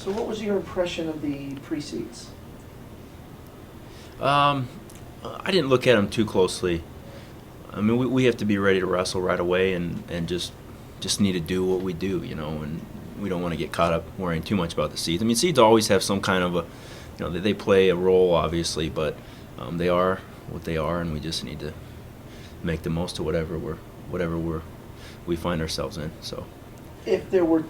So what was your impression of the pre-seeds? I didn't look at them too closely. I mean, we have to be ready to wrestle right away and just need to do what we do, and we don't want to get caught up worrying too much about the seeds. I mean, seeds always have some kind of they play a role, obviously, but they are what they are, and we just need to make the most of whatever we find ourselves in. So, If there were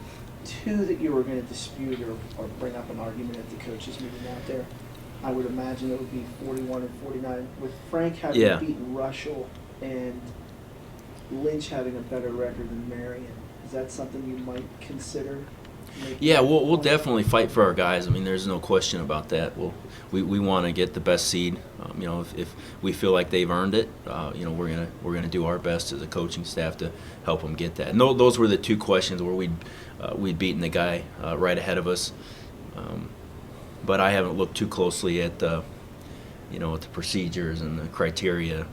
two that you were going to dispute or bring up an argument at the coaches meeting out there, I would imagine it would be 41 and 49. With Frank having beaten Russell and Lynch having a better record than Marion, is that something you might consider? Yeah, we'll definitely fight for our guys. I mean, there's no question about that. We want to get the best seed. If we feel like they've earned it, we're gonna do our best as a coaching staff to help them get that. And those were the two questions where we'd beaten the guy right ahead of us. But I haven't looked too closely at the procedures and the criteria.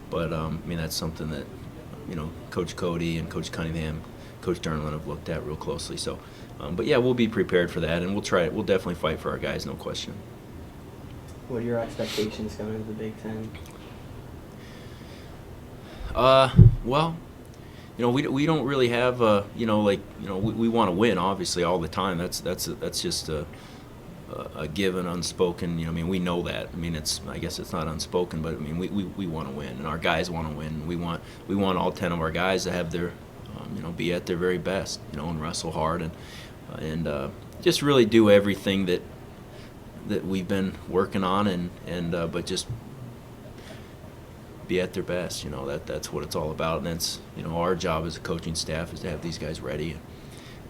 But I mean, that's something that Coach Cody and Coach Cunningham, Coach Durnland have looked at real closely. So, but yeah, we'll be prepared for that, and we'll try it. We'll definitely fight for our guys, no question. What are your expectations going into the Big Ten? Well, we don't really have we want to win obviously all the time. That's just a given, unspoken. I mean, we know that. I mean, I guess it's not unspoken, but I mean, we want to win, and our guys want to win. We want all 10 of our guys to have their be at their very best, and wrestle hard and just really do everything that we've been working on and but just be at their best. That's what it's all about, and that's our job as a coaching staff is to have these guys ready.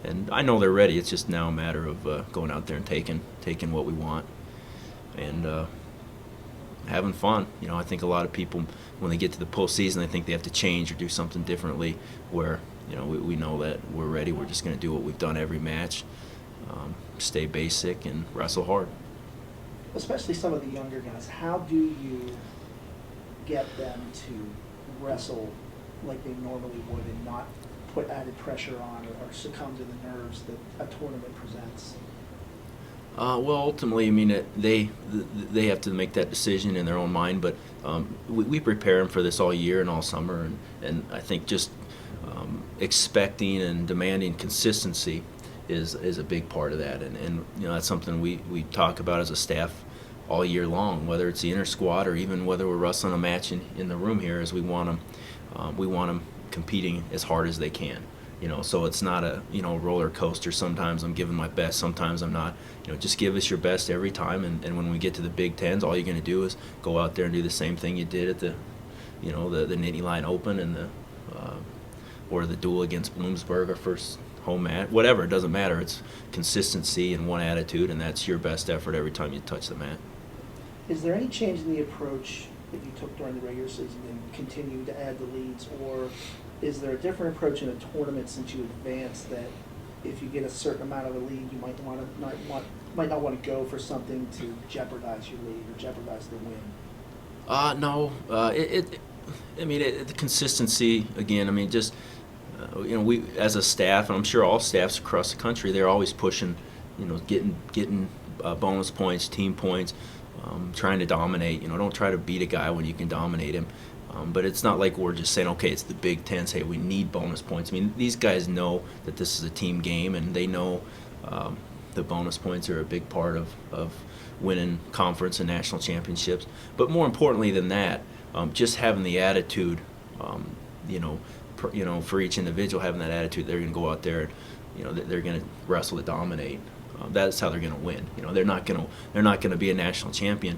And I know they're ready. It's just now a matter of going out there and taking what we want and having fun. I think a lot of people, when they get to the postseason, they think they have to change or do something differently. Where we know that we're ready. We're just going to do what we've done every match, stay basic and wrestle hard. Especially some of the younger guys, how do you get them to wrestle like they normally would and not put added pressure on or succumb to the nerves that a tournament presents? Well, ultimately, I mean, they have to make that decision in their own mind, but we prepare them for this all year and all summer, and I think just expecting and demanding consistency is a big part of that, and that's something we talk about as a staff all year long, whether it's the inner squad or even whether we're wrestling a match in the room here, is we want them competing as hard as they can. So it's not a roller coaster. Sometimes I'm giving my best, sometimes I'm not. Just give us your best every time, and when we get to the Big Tens, all you're going to do is go out there and do the same thing you did at the Nittany Lion Open and or the duel against Bloomsburg, our first home mat. Whatever, it doesn't matter. It's consistency and one attitude, and that's your best effort every time you touch the mat. Is there any change in the approach that you took during the regular season and continue to add the leads, or is there a different approach in a tournament since you advance that if you get a certain amount of a lead, you might not want to go for something to jeopardize your lead or jeopardize the win? No. The consistency again. I mean, just we as a staff, and I'm sure all staffs across the country, they're always pushing, getting bonus points, team points, trying to dominate. Don't try to beat a guy when you can dominate him. But it's not like we're just saying, okay, it's the Big Ten, say we need bonus points. I mean, these guys know that this is a team game, and they know the bonus points are a big part of winning conference and national championships. But more importantly than that, just having the attitude, for each individual, having that attitude, they're going to go out there and, they're going to wrestle to dominate. That's how they're going to win. They're not going to be a national champion.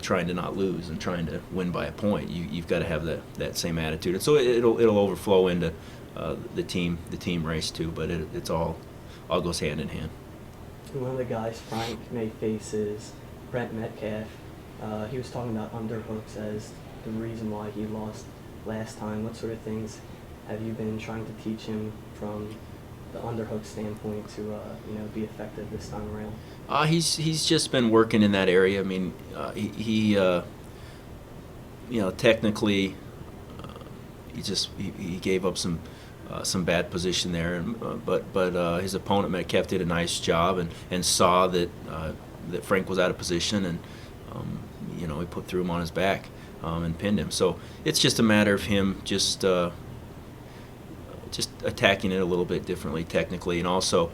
Trying to not lose and trying to win by a point. You've got to have that same attitude, and so it'll overflow into the team race too. But it's all goes hand in hand. One of the guys Frank may face is Brent Metcalf. He was talking about underhooks as the reason why he lost last time. What sort of things have you been trying to teach him from the underhook standpoint to be effective this time around? He's just been working in that area. I mean, he technically he gave up some some bad position there, but his opponent Metcalf did a nice job and saw that that Frank was out of position, and he threw him on his back and pinned him. So it's just a matter of him just attacking it a little bit differently technically, and also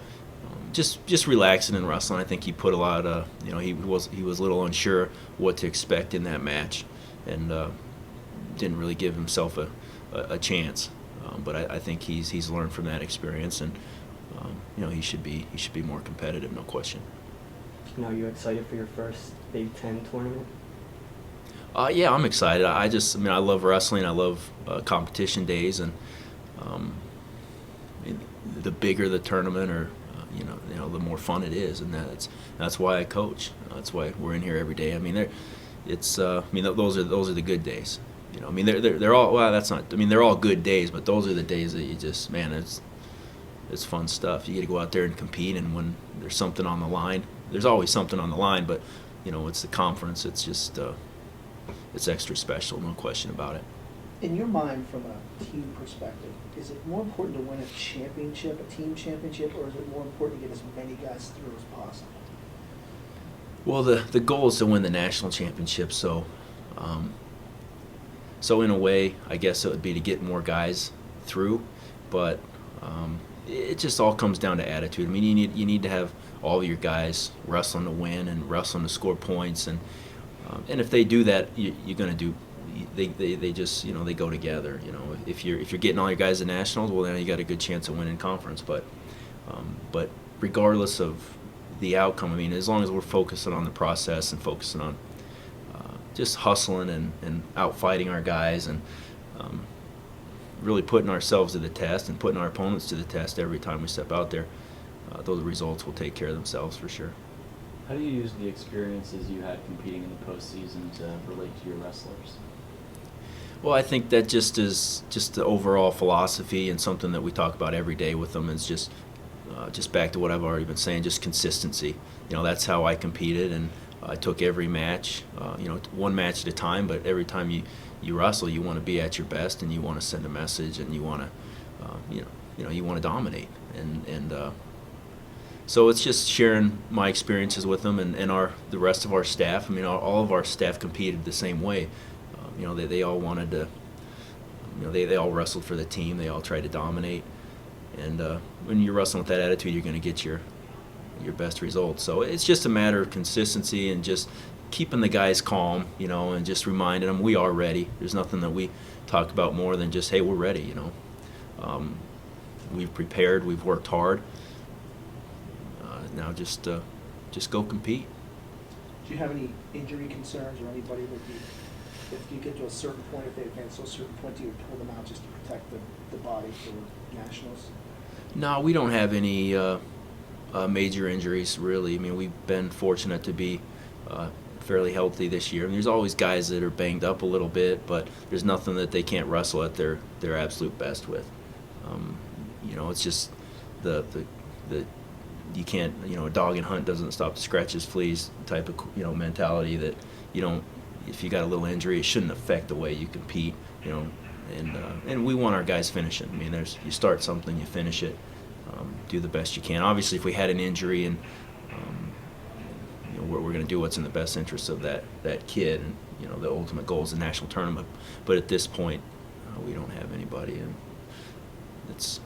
just relaxing and wrestling. I think he put a lot of he was a little unsure what to expect in that match, and didn't really give himself a chance. But I think he's learned from that experience, and he should be more competitive, no question. Are you excited for your first Big Ten tournament? Yeah, I'm excited. I love wrestling. I love competition days, and the bigger the tournament, or the more fun it is, and that's why I coach. That's why we're in here every day. Those are the good days. They're all, well, that's not. They're all good days, but those are the days that you just, man, it's fun stuff. You get to go out there and compete, and when there's something on the line, there's always something on the line, but it's the conference. It's just it's extra special, no question about it. In your mind, from a team perspective, is it more important to win a championship, a team championship, or is it more important to get as many guys through as possible? Well, the goal is to win the national championship, so in a way, I guess it would be to get more guys through, but it just all comes down to attitude. You need to have all of your guys wrestling to win and wrestling to score points, and if they do that, you're going to do. They just they go together. If you're getting all your guys to nationals, well, then you got a good chance of winning conference. But regardless of the outcome, as long as we're focusing on the process and focusing on just hustling and out fighting our guys, and really putting ourselves to the test and putting our opponents to the test every time we step out there, those results will take care of themselves for sure. How do you use the experiences you had competing in the postseason to relate to your wrestlers? Well, I think that just is just the overall philosophy, and something that we talk about every day with them is just back to what I've already been saying, just consistency. That's how I competed, and I took every match, one match at a time, but every time you wrestle, you want to be at your best, and you want to send a message, and you want to, you want to dominate, and so it's just sharing my experiences with them, and the rest of our staff. All of our staff competed the same way. They all wanted to, they all wrestled for the team. They all tried to dominate, and when you're wrestling with that attitude, you're going to get your best results. So it's just a matter of consistency and just keeping the guys calm, and just reminding them we are ready. There's nothing that we talk about more than just, hey, we're ready. We've prepared. We've worked hard. Now just go compete. Do you have any injury concerns, or anybody that if you get to a certain point, if they advance to a certain point, do you pull them out just to protect the body for nationals? No, we don't have any major injuries, really. We've been fortunate to be fairly healthy this year. There's always guys that are banged up a little bit, but there's nothing that they can't wrestle at their absolute best with. It's just the you can't, a dog and hunt doesn't stop the scratches, fleas type of, mentality that if you got a little injury, it shouldn't affect the way you compete, and we want our guys finishing. You start something, you finish it, do the best you can. Obviously, if we had an injury, and we're going to do what's in the best interest of that kid, and the ultimate goal is the national tournament. But at this point, we don't have anybody, and it's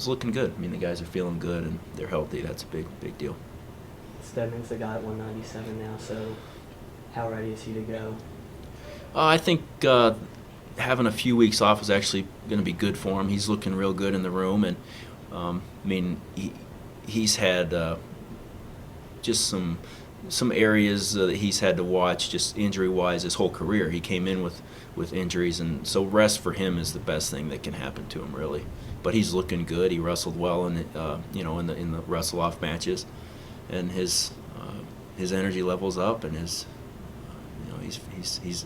looking good. The guys are feeling good, and they're healthy. That's a big deal. Stedman's the guy at 197 now, so how ready is he to go? I think having a few weeks off is actually going to be good for him. He's looking real good in the room, and he's had just some areas that he's had to watch, just injury-wise, his whole career. He came in with injuries, and so rest for him is the best thing that can happen to him, really. But he's looking good. He wrestled well in the wrestle-off matches, and his energy level's up, and he's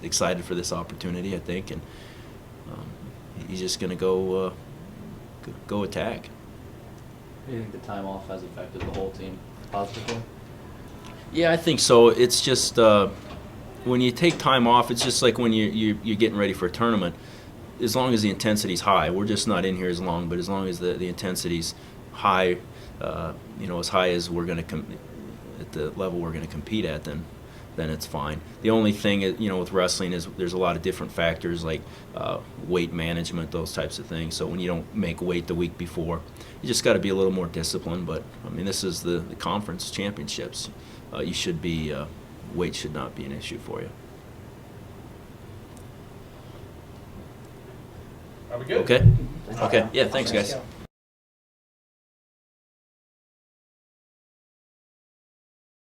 excited for this opportunity, I think, and he's just going to go attack. Do you think the time off has affected the whole team positively? Yeah, I think so. It's just when you take time off, it's just like when you're getting ready for a tournament. as long as the intensity's high, we're just not in here as long, but as long as the intensity's high, as high as we're going to at the level we're going to compete at, then it's fine. The only thing, with wrestling is there's a lot of different factors like weight management, those types of things. So when you don't make weight the week before, you just got to be a little more disciplined. But I mean, this is the conference championships. You should be weight should not be an issue for you. Are we good? Okay. Okay. Yeah. Thanks, guys. Cael.